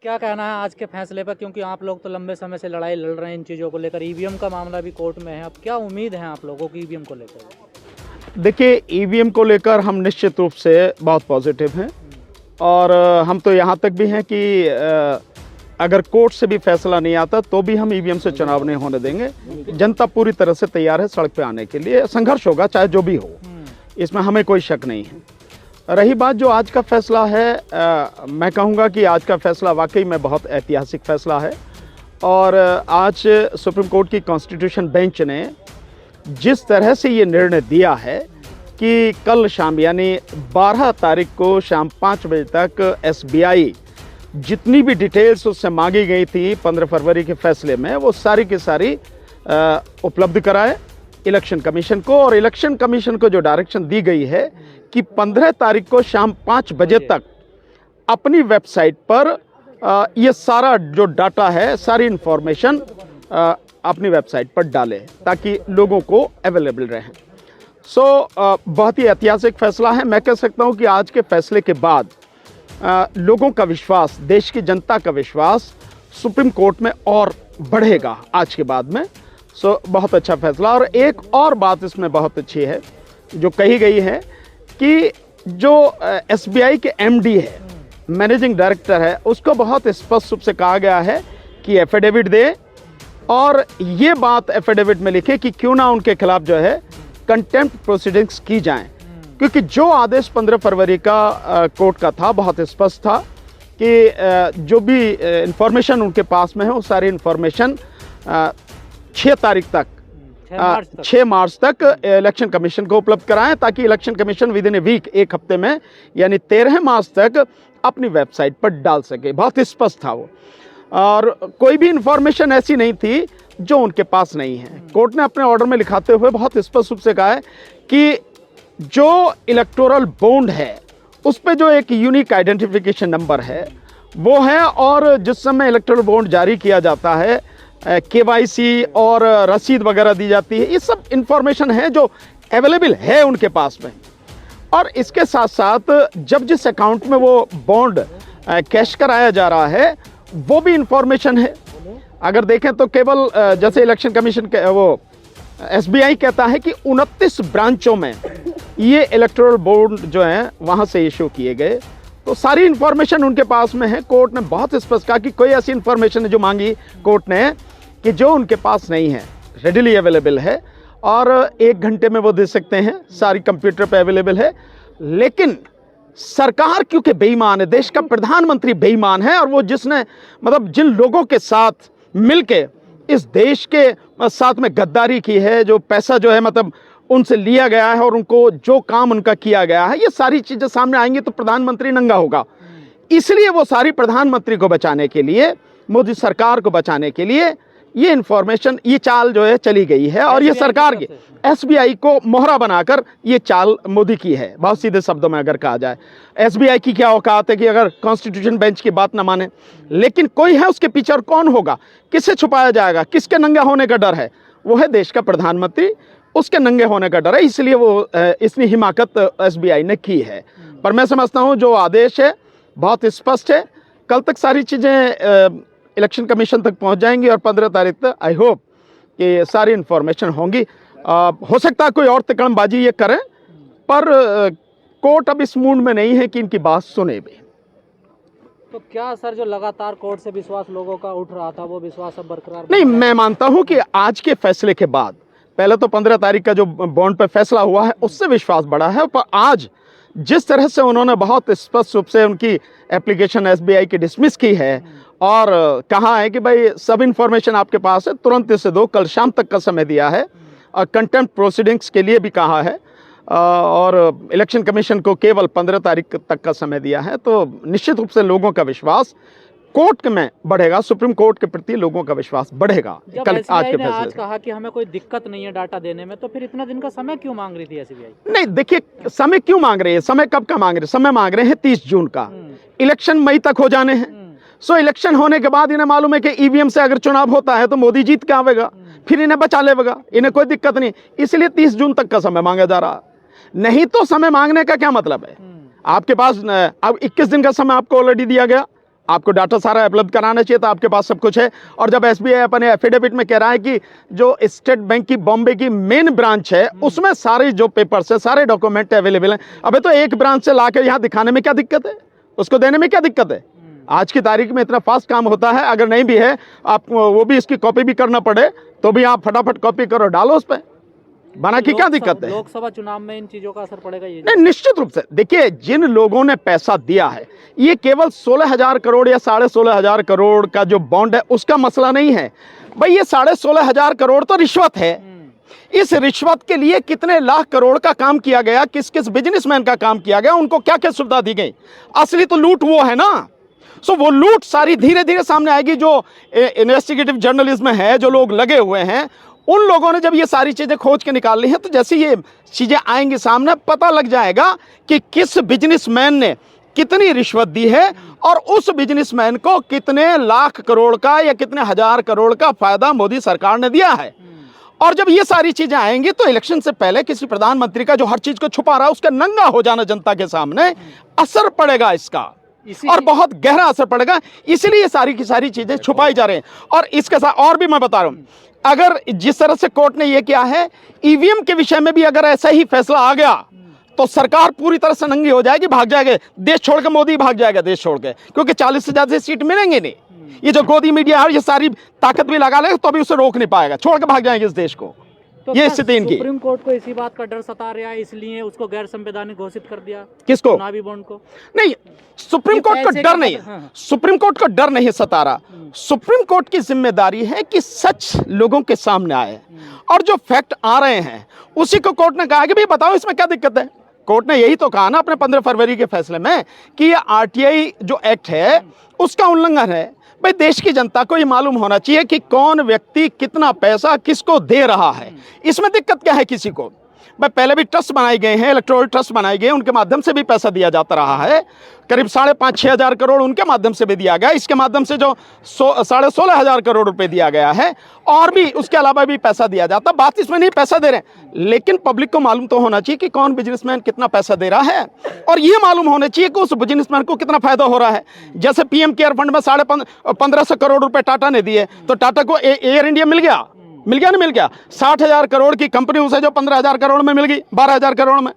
क्या कहना है आज के फैसले पर, क्योंकि आप लोग तो लंबे समय से लड़ाई लड़ रहे हैं इन चीज़ों को लेकर। ईवीएम का मामला भी कोर्ट में है, अब क्या उम्मीद है आप लोगों की ईवीएम को लेकर? देखिए, ईवीएम को लेकर हम निश्चित रूप से बहुत पॉजिटिव हैं और हम तो यहाँ तक भी हैं कि अगर कोर्ट से भी फैसला नहीं आता तो भी हम ईवीएम से चुनाव नहीं होने देंगे। जनता पूरी तरह से तैयार है सड़क पे आने के लिए, संघर्ष होगा चाहे जो भी हो, इसमें हमें कोई शक नहीं है। रही बात जो आज का फैसला है, मैं कहूँगा कि आज का फैसला वाकई में बहुत ऐतिहासिक फैसला है और आज सुप्रीम कोर्ट की कॉन्स्टिट्यूशन बेंच ने जिस तरह से ये निर्णय दिया है कि कल शाम यानी 12 तारीख को शाम 5 बजे तक एसबीआई जितनी भी डिटेल्स उससे मांगी गई थी 15 फरवरी के फैसले में, वो सारी की सारी उपलब्ध कराए इलेक्शन कमीशन को। और इलेक्शन कमीशन को जो डायरेक्शन दी गई है कि 15 तारीख को शाम 5 बजे तक अपनी वेबसाइट पर ये सारा जो डाटा है, सारी इंफॉर्मेशन अपनी वेबसाइट पर डालें ताकि लोगों को अवेलेबल रहे। बहुत ही ऐतिहासिक फैसला है। मैं कह सकता हूं कि आज के फैसले के बाद लोगों का विश्वास, देश की जनता का विश्वास सुप्रीम कोर्ट में और बढ़ेगा आज के बाद में। बहुत अच्छा फैसला। और एक और बात इसमें बहुत अच्छी है जो कही गई है कि जो एसबीआई के एमडी है, मैनेजिंग डायरेक्टर है, उसको बहुत स्पष्ट रूप से कहा गया है कि एफिडेविट दे और ये बात एफिडेविट में लिखे कि क्यों ना उनके खिलाफ जो है कंटेम्प्ट प्रोसीडिंग्स की जाएं, क्योंकि जो आदेश 15 फरवरी का कोर्ट का था बहुत स्पष्ट था कि जो भी इंफॉर्मेशन उनके पास में है वो सारी इंफॉर्मेशन 6 तारीख तक 6 मार्च तक इलेक्शन कमीशन को उपलब्ध कराएं ताकि Election Commission within a week, एक हफ्ते में यानी 13 मार्च तक अपनी वेबसाइट पर डाल सके। बहुत स्पष्ट था वो, और कोई भी इंफॉर्मेशन ऐसी नहीं थी जो उनके पास नहीं है। कोर्ट ने अपने ऑर्डर में लिखाते हुए बहुत स्पष्ट रूप से कहा है कि जो इलेक्टोरल बॉन्ड है उस पे जो एक यूनिक आइडेंटिफिकेशन नंबर है वो है, और जिस समय इलेक्टोरल बॉन्ड जारी किया जाता है केवाईसी और रसीद वगैरह दी जाती है, ये सब इंफॉर्मेशन है जो अवेलेबल है उनके पास में। और इसके साथ साथ जब जिस अकाउंट में वो बॉन्ड कैश कराया जा रहा है वो भी इंफॉर्मेशन है। अगर देखें तो केवल जैसे इलेक्शन कमीशन के वो एसबीआई कहता है कि 29 ब्रांचों में ये इलेक्टोरल बॉन्ड जो है वहाँ से इशू किए गए, तो सारी इंफॉर्मेशन उनके पास में है। कोर्ट ने बहुत स्पष्ट कहा कि कोई ऐसी इंफॉर्मेशन है जो मांगी कोर्ट ने कि जो उनके पास नहीं है, रेडिली अवेलेबल है और 1 घंटे में वो दे सकते हैं, सारी कंप्यूटर पे अवेलेबल है। लेकिन सरकार क्योंकि बेईमान है, देश का प्रधानमंत्री बेईमान है, और वो जिसने मतलब जिन लोगों के साथ मिलके इस देश के साथ में गद्दारी की है, जो पैसा जो है मतलब उनसे लिया गया है और उनको जो काम उनका किया गया है, ये सारी चीजें सामने आएंगी तो प्रधानमंत्री नंगा होगा। इसलिए वो सारी प्रधानमंत्री को बचाने के लिए, मोदी सरकार को बचाने के लिए ये इंफॉर्मेशन, ये चाल जो है चली गई है। और ये सरकार की एसबीआई को मोहरा बनाकर ये चाल मोदी की है। बहुत सीधे शब्दों में अगर कहा जाए, एसबीआई की क्या औकात है कि अगर कॉन्स्टिट्यूशन बेंच की बात ना माने, लेकिन कोई है उसके पीछे, और कौन होगा, किससे छुपाया जाएगा, किसके नंगे होने का डर है, वो है देश का प्रधानमंत्री, उसके नंगे होने का डर है। इसलिए वो इतनी हिमाकत एसबीआई ने की है। पर मैं समझता हूँ जो आदेश है बहुत स्पष्ट है। कल तक सारी चीज़ें इलेक्शन कमीशन तक पहुंच जाएंगी और 15 तारीख तक आई होप कि सारी इंफॉर्मेशन होंगी। हो सकता है कोई और तिकड़मबाजी ये करें, पर कोर्ट अब इस मूड में नहीं है कि इनकी बात सुने भी। तो क्या सर, जो लगातार कोर्ट से विश्वास लोगों का उठ रहा था वो विश्वास अब बरकरार नहीं, मैं मानता हूं कि आज के फैसले के बाद, पहले तो 15 तारीख का जो बॉन्ड पर फैसला हुआ है उससे विश्वास बढ़ा है, पर आज जिस तरह से उन्होंने बहुत स्पष्ट रूप से उनकी एप्लीकेशन एसबीआई की डिसमिस की है और कहा है कि भाई सब इंफॉर्मेशन आपके पास है, तुरंत इसे दो, कल शाम तक का समय दिया है, और कंटेम्प्ट प्रोसीडिंग्स के लिए भी कहा है, और इलेक्शन कमीशन को केवल 15 तारीख तक का समय दिया है, तो निश्चित रूप से लोगों का विश्वास कोर्ट में बढ़ेगा, सुप्रीम कोर्ट के प्रति लोगों का विश्वास बढ़ेगा। कल आज के फैसले आज कहा कि हमें कोई दिक्कत नहीं है डाटा देने में, तो फिर इतना दिन का समय क्यों मांग रही थी एसबीआई? नहीं, देखिए, समय क्यों मांग रही है, समय कब का मांग रहे हैं? समय मांग रहे हैं 30 जून का, इलेक्शन मई तक हो जाने हैं। इलेक्शन होने के बाद इन्हें मालूम है कि ईवीएम से अगर चुनाव होता है तो मोदी जीत के आवेगा, फिर इन्हें बचा लेगा, इन्हें कोई दिक्कत नहीं, इसलिए 30 जून तक का समय मांगा जा रहा। नहीं तो समय मांगने का क्या मतलब है? आपके पास अब 21 दिन का समय आपको ऑलरेडी दिया गया, आपको डाटा सारा उपलब्ध कराना चाहिए था, आपके पास सब कुछ है। और जब एसबीआई अपने एफिडेविट में कह रहा है कि जो स्टेट बैंक की बॉम्बे की मेन ब्रांच है उसमें सारे जो पेपर्स है, सारे डॉक्यूमेंट अवेलेबल हैं, अबे तो एक ब्रांच से लाकर यहाँ दिखाने में क्या दिक्कत है, उसको देने में क्या दिक्कत है? आज की तारीख में इतना फास्ट काम होता है, अगर नहीं भी है आप वो भी इसकी कॉपी भी करना पड़े तो भी आप फटाफट कॉपी करो, डालो उस पर, बना की क्या दिक्कत है? लोकसभा चुनाव में इन चीजों का असर पड़ेगा ये? नहीं, निश्चित रूप से। देखिए, जिन लोगों ने पैसा दिया है, ये केवल 16,000 करोड़ या 16,500 करोड़ का जो बॉन्ड है उसका मसला नहीं है भाई। ये 16,500 करोड़ तो रिश्वत है। इस रिश्वत के लिए कितने लाख करोड़ का काम किया गया, किस किस बिजनेसमैन का काम किया गया, उनको क्या क्या सुविधा दी गई? असली तो लूट वो है ना। सो वो लूट सारी धीरे धीरे सामने आएगी। जो इन्वेस्टिगेटिव जर्नलिज्म है, जो लोग लगे हुए हैं, उन लोगों ने जब ये सारी चीजें खोज के निकाल ली हैं, तो जैसे ये चीजें आएंगी सामने, पता लग जाएगा कि किस बिजनेसमैन ने कितनी रिश्वत दी है और उस बिजनेसमैन को कितने लाख करोड़ का या कितने हजार करोड़ का फायदा मोदी सरकार ने दिया है। और जब ये सारी चीजें आएंगी तो इलेक्शन से पहले किसी प्रधानमंत्री का जो हर चीज को छुपा रहा है उसका नंगा हो जाना जनता के सामने, असर पड़ेगा इसका, और बहुत गहरा असर पड़ेगा। इसलिए ये सारी की सारी चीजें छुपाई जा रही हैं। और इसके साथ और भी मैं बता रहा हूं, अगर जिस तरह से कोर्ट ने ये किया है, ईवीएम के विषय में भी अगर ऐसा ही फैसला आ गया तो सरकार पूरी तरह से नंगी हो जाएगी, भाग जाएगा देश छोड़ के, मोदी भाग जाएगा देश छोड़ के, क्योंकि 40 से ज्यादा सीट मिलेंगे नहीं। ये जो गोदी मीडिया है ये सारी ताकत भी लगा लेगा तो भी उसे रोक नहीं पाएगा, छोड़ के भाग जाएंगे इस देश को। तो ये स्थिति इनकी। सुप्रीम कोर्ट को इसी बात का डर सता रहा है, इसलिए उसको गैर संवैधानिक घोषित कर दिया। किसको? चुनावी बॉन्ड को। नहीं, सुप्रीम कोर्ट को डर नहीं है, सुप्रीम कोर्ट को डर नहीं सता रहा। सुप्रीम कोर्ट की जिम्मेदारी है कि सच लोगों के सामने आए, और जो फैक्ट आ रहे हैं उसी को कोर्ट ने कहा कि भाई बताओ इसमें क्या दिक्कत है। कोर्ट ने यही तो कहा ना अपने 15 फरवरी के फैसले में कि ये आरटीआई जो एक्ट है उसका उल्लंघन है। भाई देश की जनता को ये मालूम होना चाहिए कि कौन व्यक्ति कितना पैसा किसको दे रहा है। इसमें दिक्कत क्या है किसी को? भाई पहले भी ट्रस्ट बनाए गए हैं, इलेक्टोरल ट्रस्ट बनाए गए, उनके माध्यम से भी पैसा दिया जाता रहा है, करीब 5,500 हजार करोड़ उनके माध्यम से भी दिया गया। इसके माध्यम से जो 16,500 करोड़ रुपए दिया गया है, और भी उसके अलावा भी पैसा दिया जाता। बात इसमें नहीं पैसा दे रहे हैं, लेकिन पब्लिक को मालूम तो होना चाहिए कि कौन बिजनेसमैन कितना पैसा दे रहा है, और ये मालूम होना चाहिए कि उस बिजनेसमैन को कितना फायदा हो रहा है। जैसे पीएम केयर फंड में 1550 करोड़ रुपए टाटा ने दिए, तो टाटा को एयर इंडिया मिल गया नहीं मिल गया? 60,000 करोड़ की कंपनी उसे जो 15,000 करोड़ में मिल गई, 12,000 करोड़ में।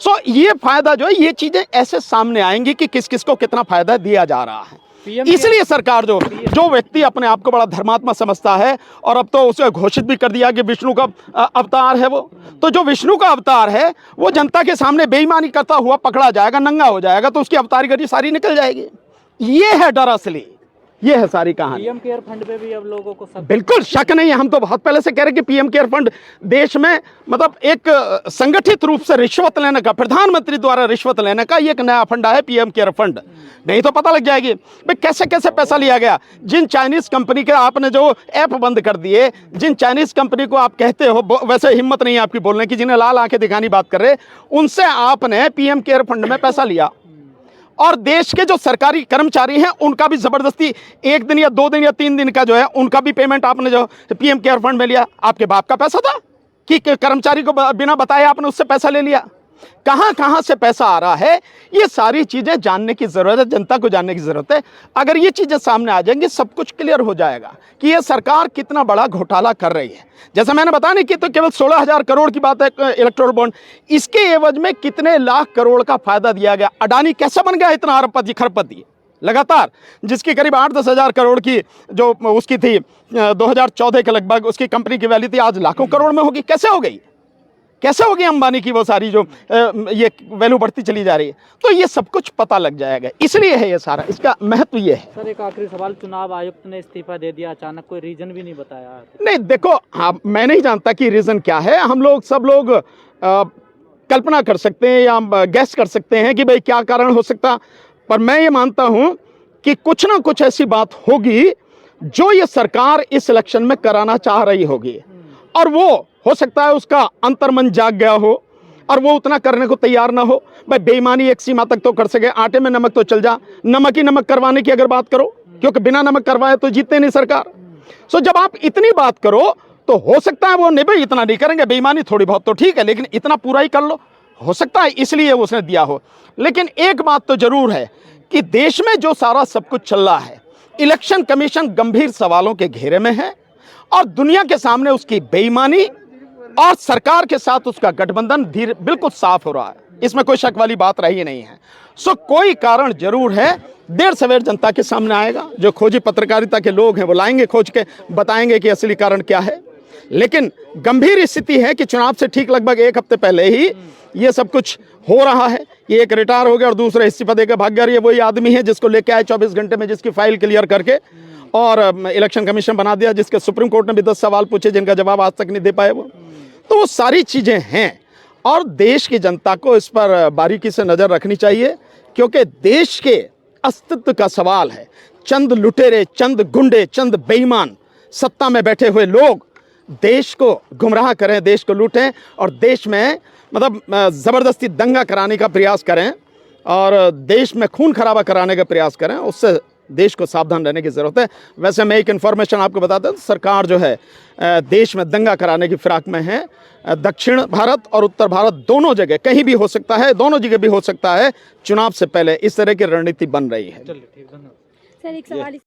सो ये फायदा जो है, ये चीजें ऐसे सामने आएंगी कि किस किस को कितना फायदा दिया जा रहा है। इसलिए सरकार जो व्यक्ति अपने आप को बड़ा धर्मात्मा समझता है, और अब तो उसे घोषित भी कर दिया कि विष्णु का अवतार है वो, तो जो विष्णु का अवतार है वो जनता के सामने बेईमानी करता हुआ पकड़ा जाएगा, नंगा हो जाएगा, तो उसकी अवतारीगरी सारी निकल जाएगी। ये है डर असली, ये है सारी कहानी। पीएम केयर फंड पे भी अब लोगों को बिल्कुल शक नहीं है। हम तो बहुत पहले से कह रहे हैं कि पीएम केयर फंड देश में मतलब एक संगठित रूप से रिश्वत लेने का, प्रधानमंत्री द्वारा रिश्वत लेने का ये एक नया फंड है पीएम केयर फंड। नहीं तो पता लग जाएगी भाई कैसे कैसे पैसा लिया गया। जिन चाइनीज कंपनी के आपने जो ऐप बंद कर दिए, जिन चाइनीज कंपनी को आप कहते हो, वैसे हिम्मत नहीं है आपकी बोलने की, जिन्हें लाल आंखें दिखानी बात कर रहे, उनसे आपने पीएम केयर फंड में पैसा लिया। और देश के जो सरकारी कर्मचारी हैं उनका भी जबरदस्ती 1 दिन या 2 दिन या 3 दिन का जो है उनका भी पेमेंट आपने जो पीएम केयर फंड में लिया। आपके बाप का पैसा था कि कर्मचारी को बिना बताए आपने उससे पैसा ले लिया? कहां कहां से पैसा आ रहा है, ये सारी चीजें जानने की जरूरत है, जनता को जानने की जरूरत है। अगर ये चीजें सामने आ जाएंगी सब कुछ क्लियर हो जाएगा कि ये सरकार कितना बड़ा घोटाला कर रही है। जैसे मैंने बताया नहीं कि तो केवल 16,000 करोड़ की बात है इलेक्टोरल बॉन्ड, इसके एवज में कितने लाख करोड़ का फायदा दिया गया। अडानी कैसे बन गया इतना अरबपति खरबपति लगातार, जिसकी करीब 8-10 हजार करोड़ की जो उसकी थी 2014 के लगभग उसकी कंपनी की वैल्यू थी, आज लाखों करोड़ में होगी। कैसे हो गई? कैसे होगी अंबानी की वो सारी जो ये वैल्यू बढ़ती चली जा रही है? तो ये सब कुछ पता लग जाएगा, इसलिए है ये सारा, इसका महत्व ये है। सर एक आखिरी सवाल, चुनाव आयुक्त ने इस्तीफा दे दिया अचानक, कोई रीजन भी नहीं बताया? नहीं देखो, मैं नहीं जानता कि रीजन क्या है। हम लोग सब लोग कल्पना कर सकते हैं या गैस कर सकते हैं कि भाई क्या कारण हो सकता, पर मैं ये मानता हूं कि कुछ ना कुछ ऐसी बात होगी जो ये सरकार इस इलेक्शन में कराना चाह रही होगी, और वो हो सकता है उसका अंतर्मन जाग गया हो और वो उतना करने को तैयार ना हो। भाई बेईमानी एक सीमा तक तो कर सके, आटे में नमक तो चल जा, नमक ही नमक करवाने की अगर बात करो, क्योंकि बिना नमक करवाए तो जीतते नहीं सरकार। सो जब आप इतनी बात करो तो हो सकता है वो नहीं, भाई इतना नहीं करेंगे, बेईमानी थोड़ी बहुत तो ठीक है, लेकिन इतना पूरा ही कर लो, हो सकता है इसलिए उसने दिया हो। लेकिन एक बात तो जरूर है कि देश में जो सारा सब कुछ चल रहा है, इलेक्शन कमीशन गंभीर सवालों के घेरे में है और दुनिया के सामने उसकी बेईमानी और सरकार के साथ उसका गठबंधन धीरे बिल्कुल साफ हो रहा है, इसमें कोई शक वाली बात रही नहीं है। सो कोई कारण जरूर है, देर सवेर जनता के सामने आएगा। जो खोजी पत्रकारिता के लोग हैं वो लाएंगे खोज के, बताएंगे कि असली कारण क्या है। लेकिन गंभीर स्थिति है कि चुनाव से ठीक लगभग एक हफ्ते पहले ही ये सब कुछ हो रहा है। ये एक रिटायर हो गया और दूसरा इस्तीफा देकर भाग गया। ये वही आदमी है जिसको लेके आए 24 घंटे में, जिसकी फाइल क्लियर करके और इलेक्शन कमीशन बना दिया, जिसके सुप्रीम कोर्ट ने भी 10 सवाल पूछे जिनका जवाब आज तक नहीं दे पाए वो। तो वो सारी चीजें हैं और देश की जनता को इस पर बारीकी से नजर रखनी चाहिए, क्योंकि देश के अस्तित्व का सवाल है। चंद लुटेरे, चंद गुंडे, चंद बेईमान सत्ता में बैठे हुए लोग देश को गुमराह करें, देश को लूटें और देश में मतलब ज़बरदस्ती दंगा कराने का प्रयास करें और देश में खून खराबा कराने का प्रयास करें, उससे देश को सावधान रहने की ज़रूरत है। वैसे मैं एक इन्फॉर्मेशन आपको बताता हूँ, सरकार जो है देश में दंगा कराने की फिराक में है। दक्षिण भारत और उत्तर भारत दोनों जगह, कहीं भी हो सकता है, दोनों जगह भी हो सकता है, चुनाव से पहले इस तरह की रणनीति बन रही है। चलिए ठीक, धन्यवाद सर। एक सवाल